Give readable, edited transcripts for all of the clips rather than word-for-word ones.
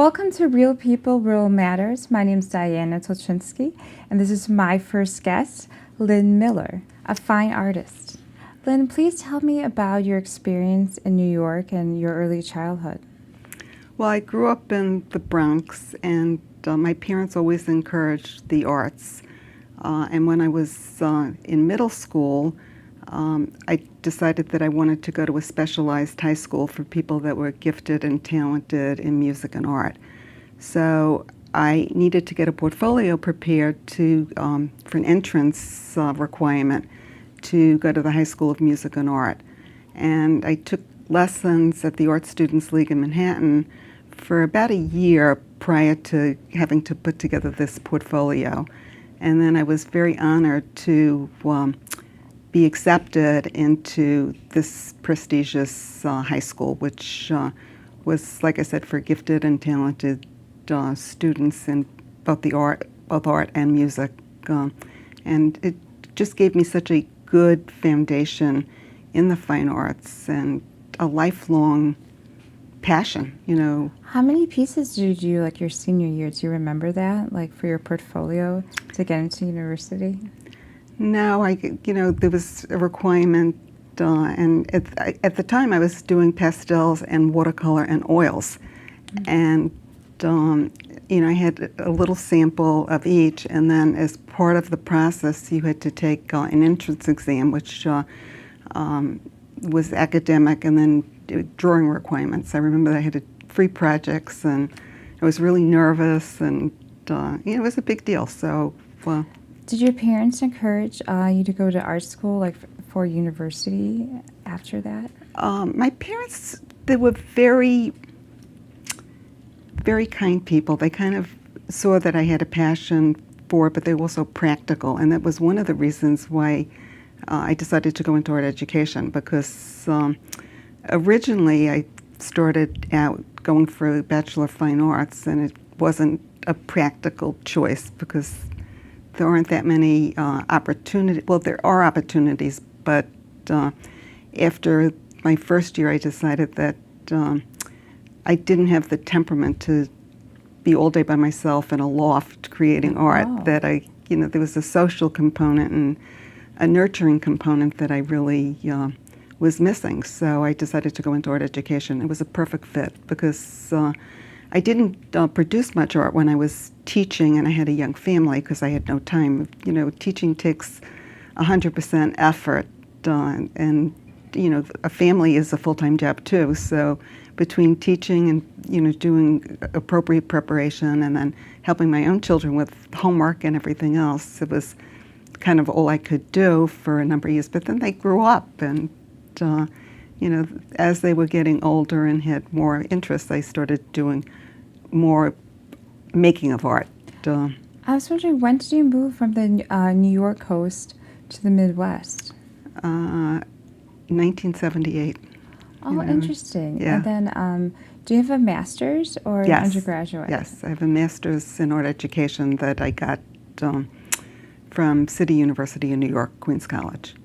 Welcome to Real People, Real Matters. My name is Diana Tulchinsky, and this is my first guest, Lynn Miller, a fine artist. Lynn, please tell me about your experience in New York and your early childhood. Well, I grew up in the Bronx, and my parents always encouraged the arts. And when I was in middle school, I decided that I wanted to go to a specialized high school for people that were gifted and talented in music and art. So I needed to get a portfolio prepared for an entrance requirement to go to the High School of Music and Art. And I took lessons at the Art Students League in Manhattan for about a year prior to having to put together this portfolio. And then I was very honored to be accepted into this prestigious high school, which was, like I said, for gifted and talented students in both art and music. And it just gave me such a good foundation in the fine arts and a lifelong passion, you know. How many pieces did you do like your senior year? Do you remember that, like for your portfolio to get into university? No, there was a requirement, and at the time I was doing pastels and watercolor and oils, and I had a little sample of each, and then as part of the process you had to take an entrance exam, which was academic, and then drawing requirements. I remember that I had 3 projects, and I was really nervous, and it was a big deal. So, well. Did your parents encourage you to go to art school, like for university after that? My parents, they were very, very kind people. They kind of saw that I had a passion for it, but they were also practical, and that was one of the reasons why I decided to go into art education, because originally I started out going for a Bachelor of Fine Arts, and it wasn't a practical choice because there aren't that many opportunities. Well, there are opportunities, but after my first year, I decided that I didn't have the temperament to be all day by myself in a loft creating art. Oh. That there was a social component and a nurturing component that I really was missing. So I decided to go into art education. It was a perfect fit because I didn't produce much art when I was teaching, and I had a young family because I had no time. Teaching takes 100% effort, and a family is a full-time job too. So between teaching and doing appropriate preparation, and then helping my own children with homework and everything else, it was kind of all I could do for a number of years. But then they grew up, and as they were getting older and had more interests, I started doing more making of art. I was wondering, when did you move from the New York coast to the Midwest? 1978. Oh, interesting. Yeah. And then, do you have a master's or an undergraduate? Yes, I have a master's in art education that I got from City University in New York, Queens College.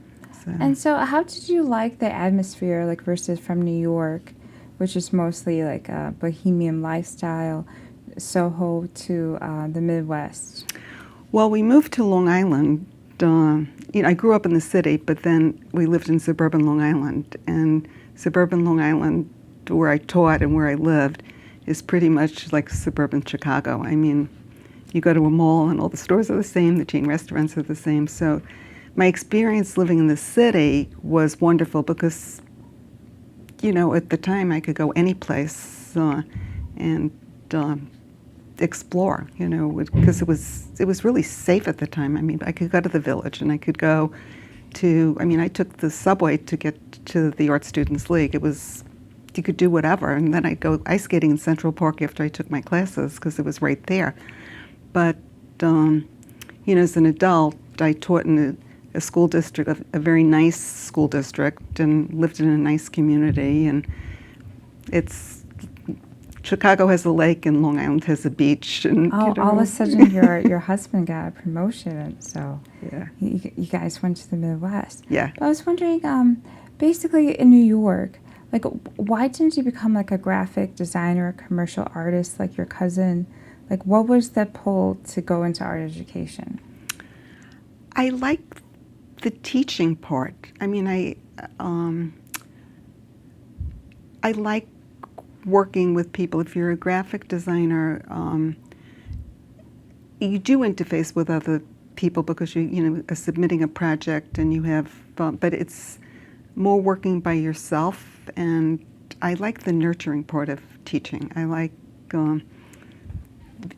And so how did you like the atmosphere, like versus from New York, which is mostly like a bohemian lifestyle, Soho, to the Midwest? Well, we moved to Long Island. I grew up in the city, but then we lived in suburban Long Island. And suburban Long Island, where I taught and where I lived, is pretty much like suburban Chicago. I mean, you go to a mall and all the stores are the same, the chain restaurants are the same. So my experience living in the city was wonderful because, at the time I could go any place and explore, because it was really safe at the time. I mean, I could go to the Village, and I could go to, I took the subway to get to the Art Students League. You could do whatever, and then I'd go ice skating in Central Park after I took my classes because it was right there. But, as an adult, I taught in a school district, a very nice school district, and lived in a nice community. And Chicago has a lake, and Long Island has a beach. And all of a sudden, your husband got a promotion, and so yeah, you guys went to the Midwest. Yeah. But I was wondering, basically in New York, Like, why didn't you become like a graphic designer, a commercial artist like your cousin? Like, what was the pull to go into art education? I like the teaching part. I mean, I like working with people. If you're a graphic designer, you do interface with other people because you are submitting a project and you have, but it's more working by yourself. And I like the nurturing part of teaching. I like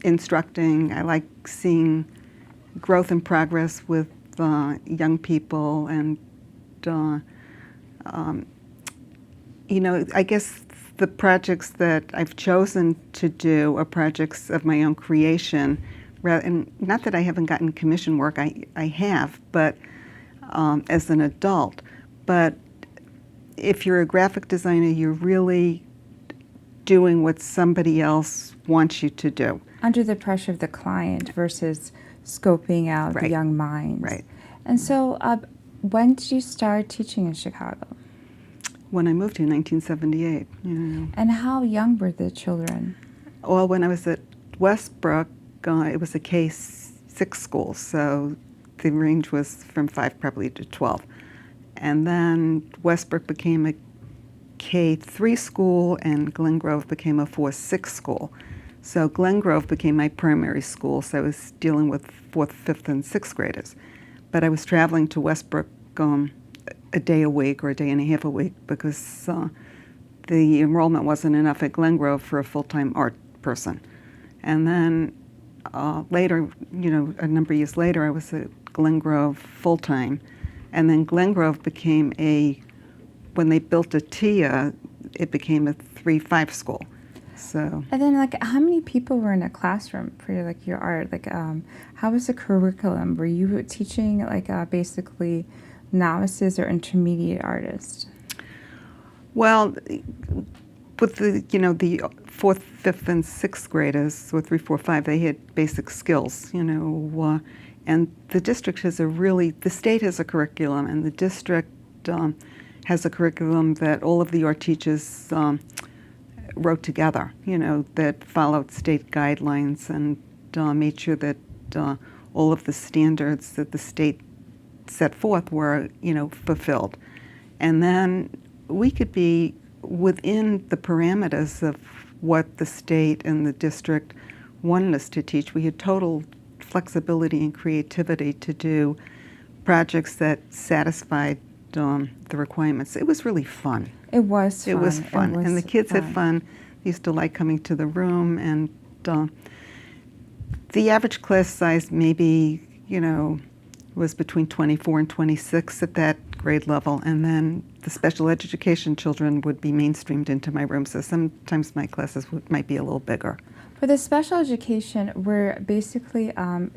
instructing. I like seeing growth and progress with young people, and I guess the projects that I've chosen to do are projects of my own creation. And not that I haven't gotten commission work, I have, but as an adult. But if you're a graphic designer, you're really doing what somebody else wants you to do. Under the pressure of the client versus scoping out the young minds. Right. And so, when did you start teaching in Chicago? When I moved here in 1978. And how young were the children? Well, when I was at Westbrook, it was a K-6 school, so the range was from 5 probably to 12. And then Westbrook became a K-3 school, and Glen Grove became a 4-6 school. So Glen Grove became my primary school, so I was dealing with 4th, 5th, and 6th graders. But I was traveling to Westbrook a day a week or a day and a half a week because the enrollment wasn't enough at Glen Grove for a full-time art person. And then later, a number of years later, I was at Glen Grove full-time. And then Glen Grove became when they built a TIA, it became a 3-5 school. So. And then, like, how many people were in a classroom for your art? Like, how was the curriculum? Were you teaching basically novices or intermediate artists? Well, with the 4th, 5th, and 6th graders, so 3, 4, 5, they had basic skills, and the district has the state has a curriculum, and the district has a curriculum that all of the art teachers wrote together, that followed state guidelines and made sure that all of the standards that the state set forth were, fulfilled. And then we could be within the parameters of what the state and the district wanted us to teach. We had total flexibility and creativity to do projects that satisfied the requirements. It was really fun. It was fun. It was fun. And the kids had fun. They used to like coming to the room. And the average class size maybe, was between 24 and 26 at that grade level. And then the special education children would be mainstreamed into my room. So sometimes my classes might be a little bigger. For the special education, where basically,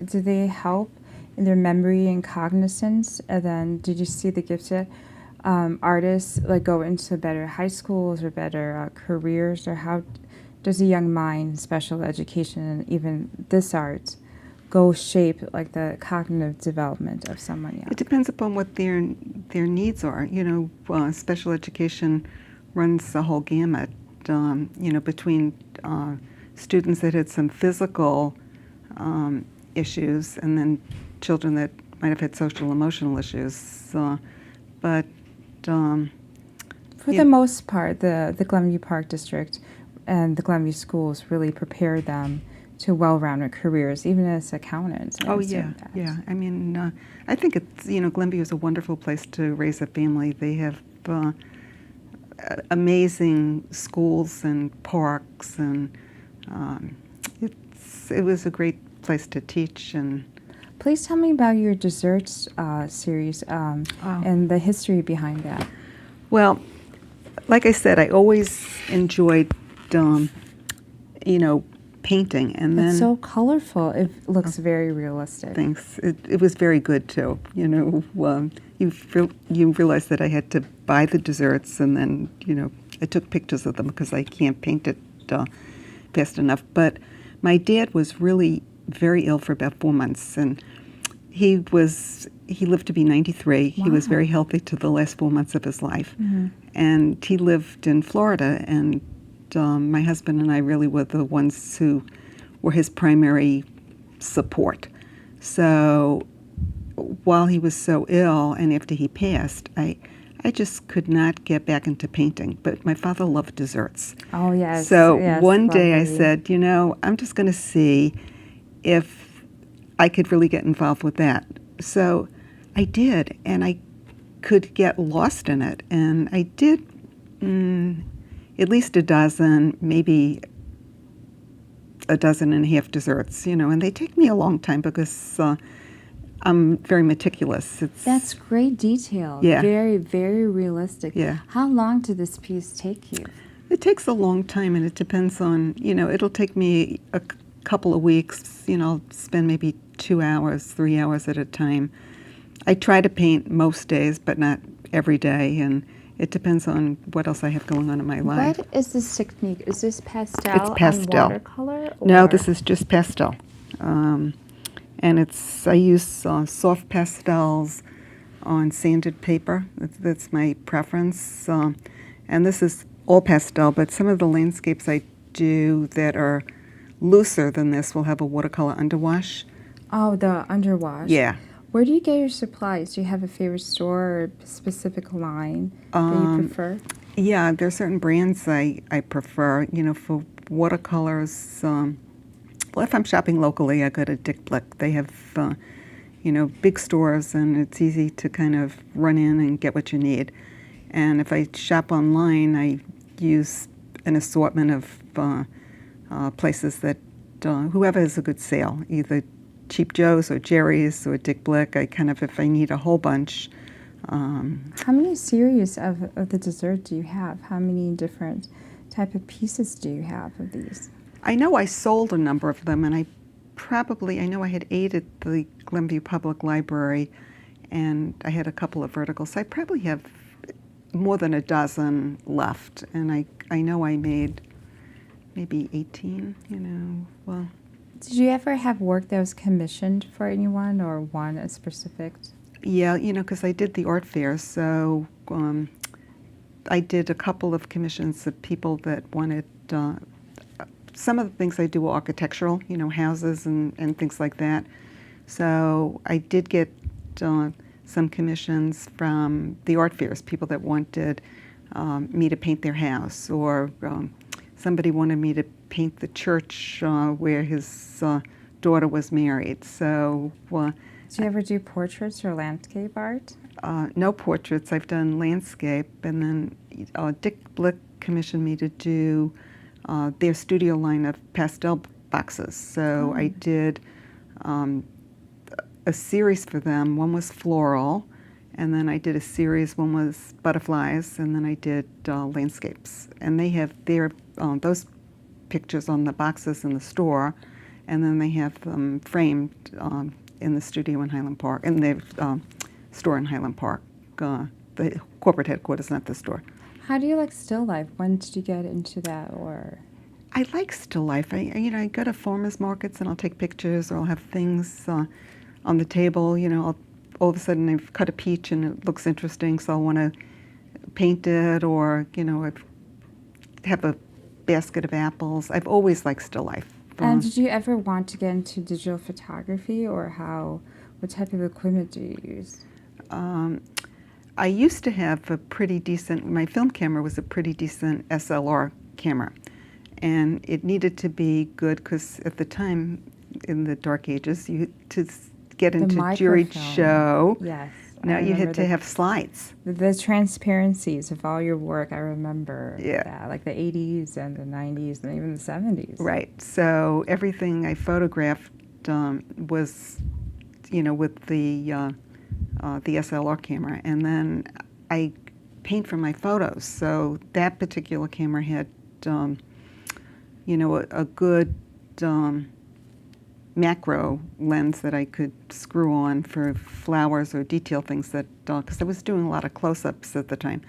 do they help in their memory and cognizance? And then did you see the gifted artists go into better high schools or better careers? Or how does a young mind, special education, and even this art shape the cognitive development of someone young? It depends upon what their needs are. Special education runs the whole gamut. Between students that had some physical issues, and then children that might have had social emotional issues. For the most part, the Glenview Park District and the Glenview schools really prepare them to well-rounded careers, even as accountants. Oh yeah, yeah. I mean, I think it's Glenview is a wonderful place to raise a family. They have amazing schools and parks, and it was a great place to teach. And please tell me about your desserts series and the history behind that. Well, like I said, I always enjoyed, painting, and then it's so colorful. It looks very realistic. Thanks. It was very good too. You realize that I had to buy the desserts, and then I took pictures of them because I can't paint it fast enough. But my dad was really very ill for about 4 months, and He lived to be 93. He was Wow. very healthy to the last 4 months of his life. Mm-hmm. And he lived in Florida, and my husband and I really were the ones who were his primary support. So while he was so ill and after he passed, I just could not get back into painting. But my father loved desserts. Oh, yes. So yes, one day I lovely. said, I'm just going to see if I could really get involved with that. So I did, and I could get lost in it. And I did at least a dozen, maybe a dozen and a half desserts, and they take me a long time because I'm very meticulous. That's great detail. Yeah. Very, very realistic. Yeah. How long did this piece take you? It takes a long time, and it depends on, it'll take me a couple of weeks. I'll spend maybe 2 hours, 3 hours at a time. I try to paint most days, but not every day, and it depends on what else I have going on in my life. What is this technique? Is this pastel, It's pastel. and watercolor? No, or- this is just pastel. And I use soft pastels on sanded paper. That's my preference. And this is all pastel, but some of the landscapes I do that are looser than this will have a watercolor underwash. Oh, the underwash. Yeah. Where do you get your supplies? Do you have a favorite store or a specific line that you prefer? Yeah, there are certain brands I prefer. For watercolors, well, if I'm shopping locally, I go to Dick Blick. They have, big stores, and it's easy to kind of run in and get what you need. And if I shop online, I use an assortment of places that, whoever has a good sale, either Cheap Joe's or Jerry's or Dick Blick. If I need a whole bunch. How many series of the dessert do you have? How many different type of pieces do you have of these? I know I sold a number of them, and I know I had 8 at the Glenview Public Library, and I had a couple of verticals. I probably have more than a dozen left, and I know I made maybe 18, well. Did you ever have work that was commissioned for anyone or one a specific? Yeah, because I did the art fair, so I did a couple of commissions of people that wanted. Some of the things I do are architectural, houses and things like that. So I did get some commissions from the art fairs, people that wanted me to paint their house, or somebody wanted me to paint the church where his daughter was married. So. Do you ever do portraits or landscape art? No portraits. I've done landscape, and then Dick Blick commissioned me to do their studio line of pastel boxes. So I did a series for them. One was floral, and then I did a series. One was butterflies, and then I did landscapes. And they have those pictures on the boxes in the store, and then they have them framed in the studio in Highland Park, in the store in Highland Park, the corporate headquarters, not the store. How do you like still life? When did you get into that, or? I like still life. I go to farmers markets and I'll take pictures, or I'll have things on the table. All of a sudden I've cut a peach and it looks interesting, so I want to paint it, or I have a basket of apples. I've always liked still life. And did you ever want to get into digital photography, or what type of equipment do you use? I used to have my film camera was a pretty decent SLR camera. And it needed to be good because at the time, in the dark ages, to get into jury show, yes, now you had to have slides. The transparencies of all your work, I remember Yeah. that, like the 80s and the 90s and even the 70s. Right. So everything I photographed was, with the SLR camera. And then I paint from my photos. So that particular camera had, a good macro lens that I could screw on for flowers or detail things that, because I was doing a lot of close-ups at the time.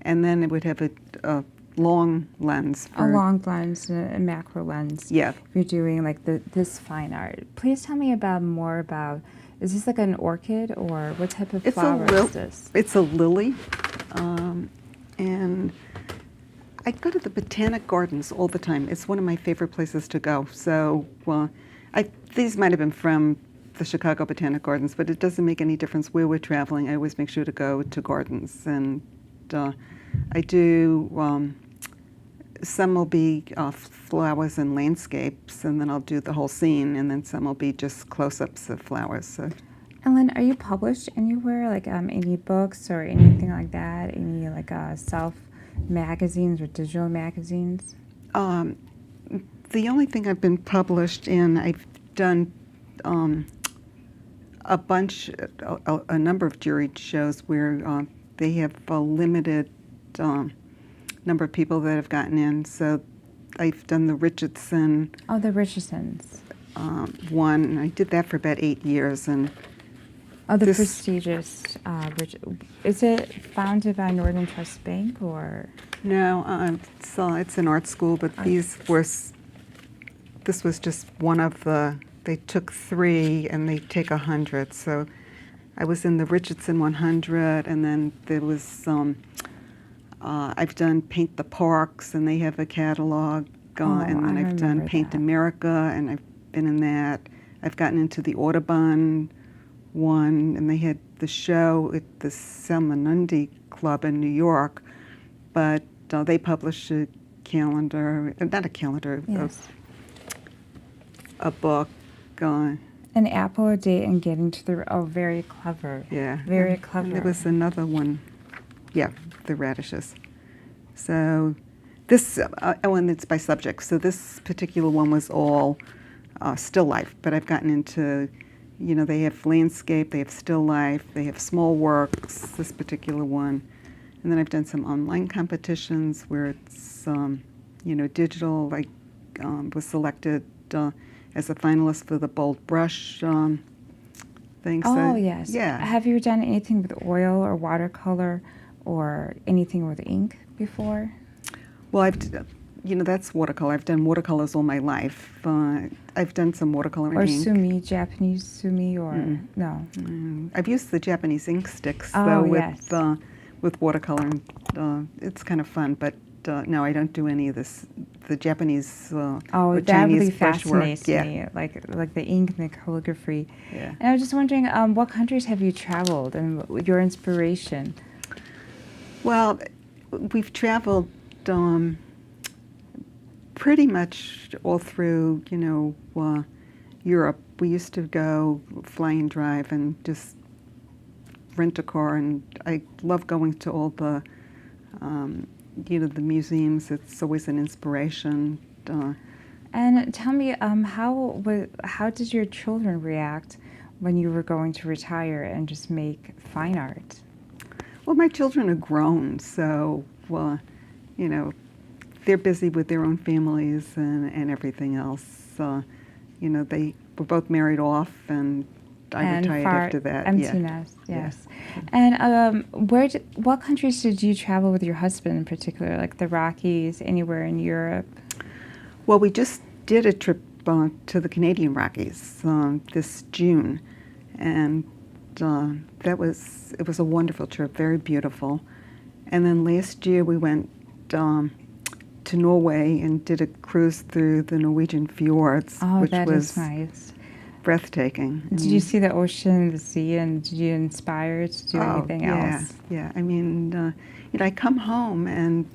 And then it would have a long lens. A long lens, a macro lens. Yeah. If you're doing like this fine art. Please tell me more about Is this like an orchid, or what type of It's flower is this? It's a lily, and I go to the Botanic Gardens all the time. It's one of my favorite places to go. So, these might have been from the Chicago Botanic Gardens, but it doesn't make any difference where we're traveling. I always make sure to go to gardens, and I do. Some will be flowers and landscapes, and then I'll do the whole scene, and then some will be just close-ups of flowers. So. And Lynn, are you published anywhere, like any books or anything like that? Any like self magazines or digital magazines? The only thing I've been published in, I've done a number of juried shows where they have a limited number of people that have gotten in. So I've done the Richardson. Oh, the Richardsons. One, and I did that for about 8 years, and Oh, the prestigious. Is it founded by Northern Trust Bank or? No, it's an art school, but this was just one of the. They took 3 and they take 100. So I was in the Richardson 100, and then there was I've done Paint the Parks, and they have a catalog, and then I've done Paint America, and I've been in that. I've gotten into the Audubon one, and they had the show at the Salmonundi Club in New York, but they published a calendar, not a calendar, yes. a book. An apple a day and getting to the, very clever. Yeah. Very clever. And there was another one, the radishes. So this, and it's by subject. So this particular one was all still life, but I've gotten into, they have landscape, they have still life, they have small works, this particular one. And then I've done some online competitions where it's, digital. I was selected as a finalist for the Bold Brush thing. Oh, so, yes. Yeah. Have you done anything with oil or watercolor or anything with ink before? Well, that's watercolor. I've done watercolors all my life. I've done some watercolor or ink. sumi, Japanese sumi, or no? I've used the Japanese ink sticks, Oh, though, yes. with watercolor. And, it's kind of fun, but no, I don't do any of this. The Japanese or that Chinese really brushwork. fascinates me, like the ink and the calligraphy. Yeah. And I was just wondering, what countries have you traveled and your inspiration? Well, we've traveled pretty much all through, Europe. We used to go fly and drive and just rent a car, and I love going to all the, the museums. It's always an inspiration. And tell me, how did your children react when you were going to retire and just make fine art? Well, my children are grown, so, they're busy with their own families and everything else. They were both married off, and I retired after that. Empty nest, yes. Yeah. And what countries did you travel with your husband in particular, like the Rockies, anywhere in Europe? Well, we just did a trip to the Canadian Rockies this June, and it was a wonderful trip, very beautiful. And then last year we went to Norway and did a cruise through the Norwegian fjords, which was nice. Breathtaking. Did you see the ocean, the sea, and did you inspire to do anything else? Yeah. I mean, I come home and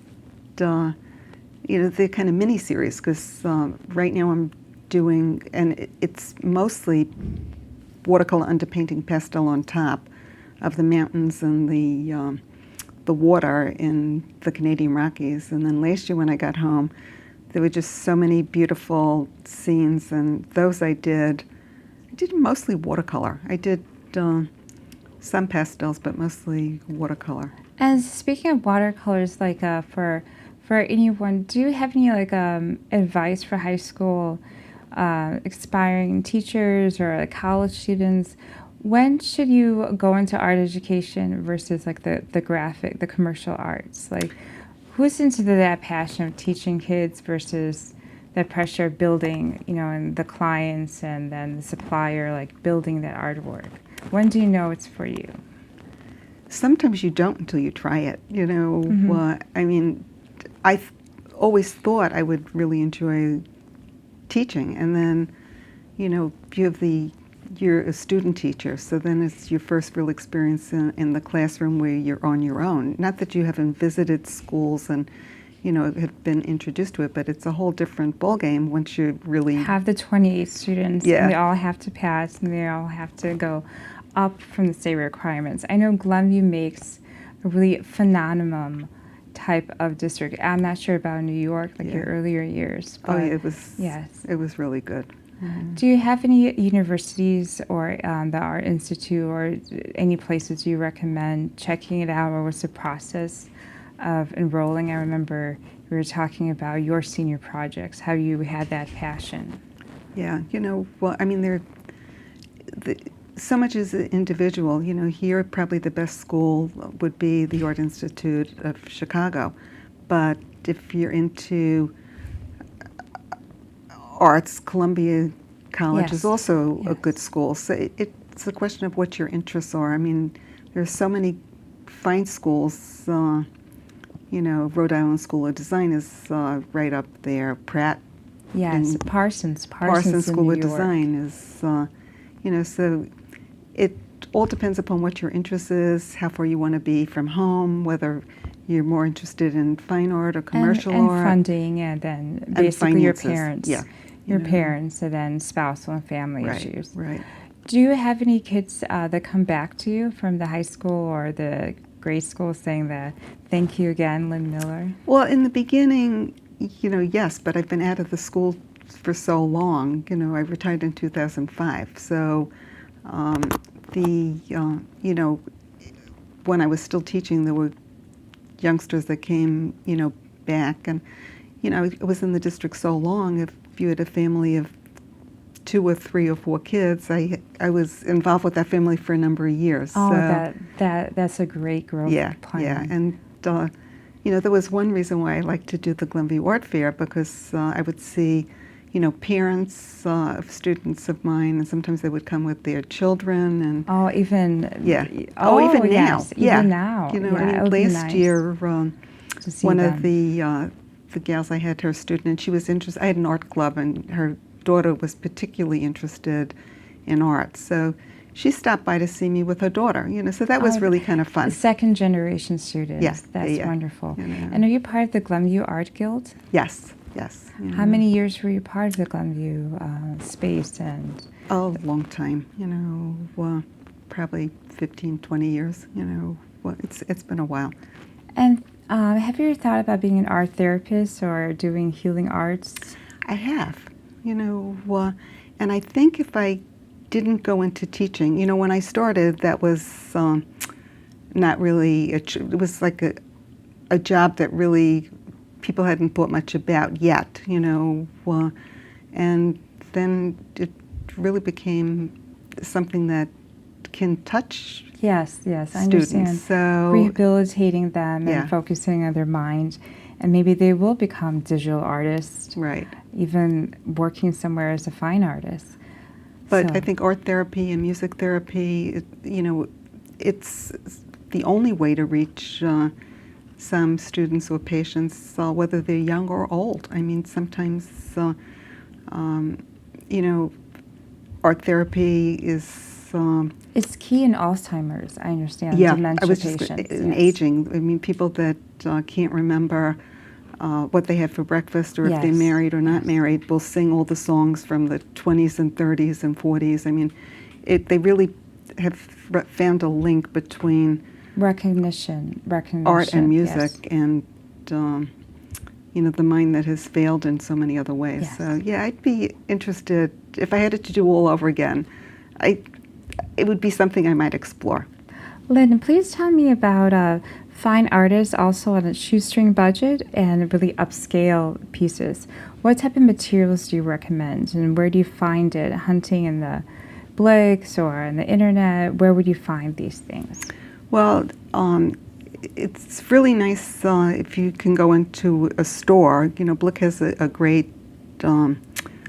they're kind of mini series because right now I'm doing, and it's mostly watercolor underpainting pastel on top of the mountains and the water in the Canadian Rockies. And then last year when I got home, there were just so many beautiful scenes, and those I did mostly watercolor. I did some pastels, but mostly watercolor. And speaking of watercolors, like for anyone, do you have any advice for high school aspiring teachers or college students? When should you go into art education versus the graphic, the commercial arts? Like, who's into that passion of teaching kids versus that pressure of building, and the clients and then the supplier, like building that artwork? When do you know it's for you? Sometimes you don't until you try it. Mm-hmm. I mean, always thought I would really enjoy teaching, and then, you're a student teacher, so then it's your first real experience in the classroom where you're on your own. Not that you haven't visited schools and, have been introduced to it, but it's a whole different ballgame once you really Have the 28 students, Yeah. and they all have to pass, and they all have to go up from the state requirements. I know Glenview makes a really phenomenal type of district. I'm not sure about New York, like Yeah. your earlier years. Oh, But yeah, yes. it was really good. Do you have any universities or the Art Institute or any places you recommend checking it out, or what's the process of enrolling? I remember we were talking about your senior projects, how you had that passion. Yeah, well, I mean, so much is individual. Here probably the best school would be the Art Institute of Chicago. But if you're into arts, Columbia College Yes. is also a Yes. good school. So it's a question of what your interests are. I mean, there's so many fine schools. Rhode Island School of Design is right up there. Pratt Yes, and Parsons Parsons in School New of York. Design is, so it all depends upon what your interest is, how far you want to be from home, whether you're more interested in fine art or commercial and art. funding, and then And basically your finances, parents. yeah, Your parents, and then spousal and family Right, issues. right. Do you have any kids that come back to you from the high school or the grade school saying that, thank you again, Lynn Miller? Well, in the beginning, yes, but I've been out of the school for so long. I retired in 2005. So when I was still teaching, there were youngsters that came, back. And, I was in the district so long, if you had a family of 2 or 3 or 4 kids, I was involved with that family for a number of years. Oh, So, that's a great growth plan. yeah. And, there was one reason why I liked to do the Glenview Art Fair, because I would see, parents of students of mine, and sometimes they would come with their children. And Oh, even yeah. Oh, even now. yes, Yeah. even now. I Yeah, mean, it would be last nice year, to see one them. of the gals I had, her student, and she was interested. I had an art club, and her daughter was particularly interested in art. So she stopped by to see me with her daughter, so that was Oh, really kind of fun. Second generation students. Yeah, That's yeah. wonderful. Yeah. And are you part of the Glenview Art Guild? Yes. How many years were you part of the Glenview space? And A long time, probably 15, 20 years, Well, it's been a while. And have you ever thought about being an art therapist or doing healing arts? I have, and I think if I didn't go into teaching, when I started, that was not really, it was like a job that really people hadn't thought much about yet, and then it really became something that can touch Yes, I students. understand. So Rehabilitating them Yeah. and focusing on their mind. And maybe they will become digital artists, right. even working somewhere as a fine artist. But So- I think art therapy and music therapy, it's the only way to reach some students or patients, whether they're young or old. I mean, sometimes, art therapy is... It's key in Alzheimer's, I understand, yeah, dementia I was just patients. in yes. aging. I mean, people that can't remember what they had for breakfast, or if they're Yes, married or not yes. married, will sing all the songs from the 20s and 30s and 40s. I mean, they really have found a link between Recognition, art and music yes. and the mind that has failed in so many other ways. Yes. So yeah, I'd be interested if I had it to do all over again. It would be something I might explore. Lynn, please tell me about fine artists also on a shoestring budget and really upscale pieces. What type of materials do you recommend, and where do you find it? Hunting in the Blix or on the internet? Where would you find these things? Well, it's really nice if you can go into a store. Blick has a great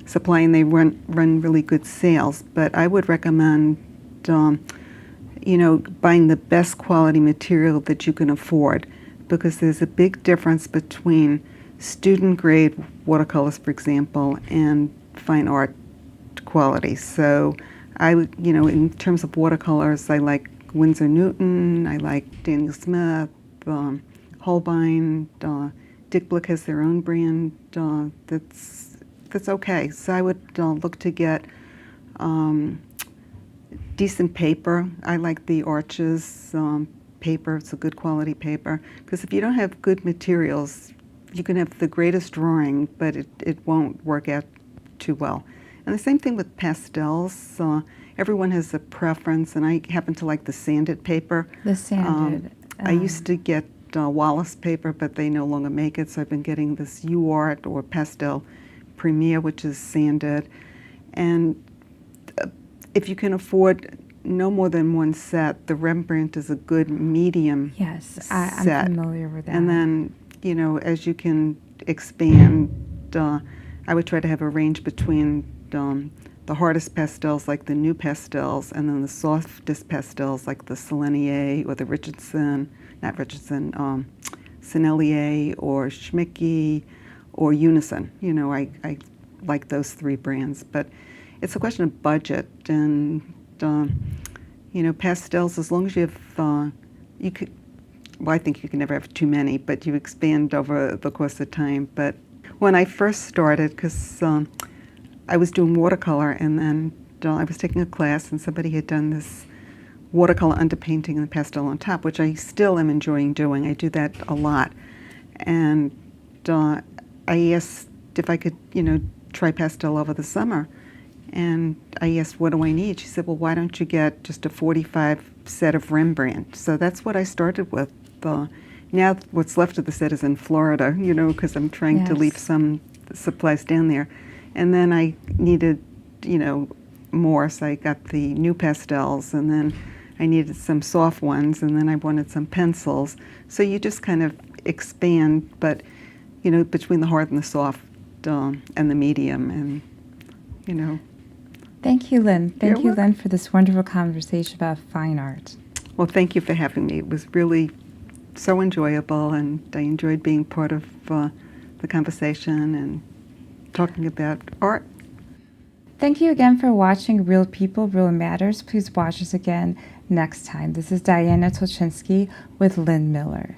supply, and they run really good sales. But I would recommend, buying the best quality material that you can afford, because there's a big difference between student grade watercolors, for example, and fine art quality. So I would, in terms of watercolors, I like Winsor Newton, I like Daniel Smith, Holbein, Dick Blick has their own brand that's okay. So I would look to get decent paper. I like the Arches paper. It's a good quality paper, because if you don't have good materials, you can have the greatest drawing, but it won't work out too well. And the same thing with pastels. Everyone has a preference, and I happen to like the sanded paper. The sanded. I used to get Wallace paper, but they no longer make it, so I've been getting this UArt or Pastel Premier, which is sanded. And if you can afford no more than one set, the Rembrandt is a good medium Yes, set. I'm familiar with that. And then, as you can expand, I would try to have a range between the hardest pastels, like the new pastels, and then the softest pastels, like the Selenier or the Sennelier or Schmincke or Unison. I like those three brands, but it's a question of budget. And pastels, as long as you have, I think you can never have too many, but you expand over the course of time. But when I first started, because I was doing watercolor, and then I was taking a class, and somebody had done this watercolor underpainting and pastel on top, which I still am enjoying doing. I do that a lot. And I asked if I could, try pastel over the summer. And I asked, what do I need? She said, well, why don't you get just a 45 set of Rembrandt? So that's what I started with. Now what's left of the set is in Florida, because I'm trying to leave some supplies down there. And then I needed, more, so I got the new pastels, and then I needed some soft ones, and then I wanted some pencils. So you just kind of expand, but, between the hard and the soft and the medium, and, Thank you, Lynn. Thank You're you, Lynn, for this wonderful conversation about fine art. Well, thank you for having me. It was really so enjoyable, and I enjoyed being part of the conversation and talking about art. Thank you again for watching Real People, Real Matters. Please watch us again next time. This is Diana Tulchinsky with Lynn Miller.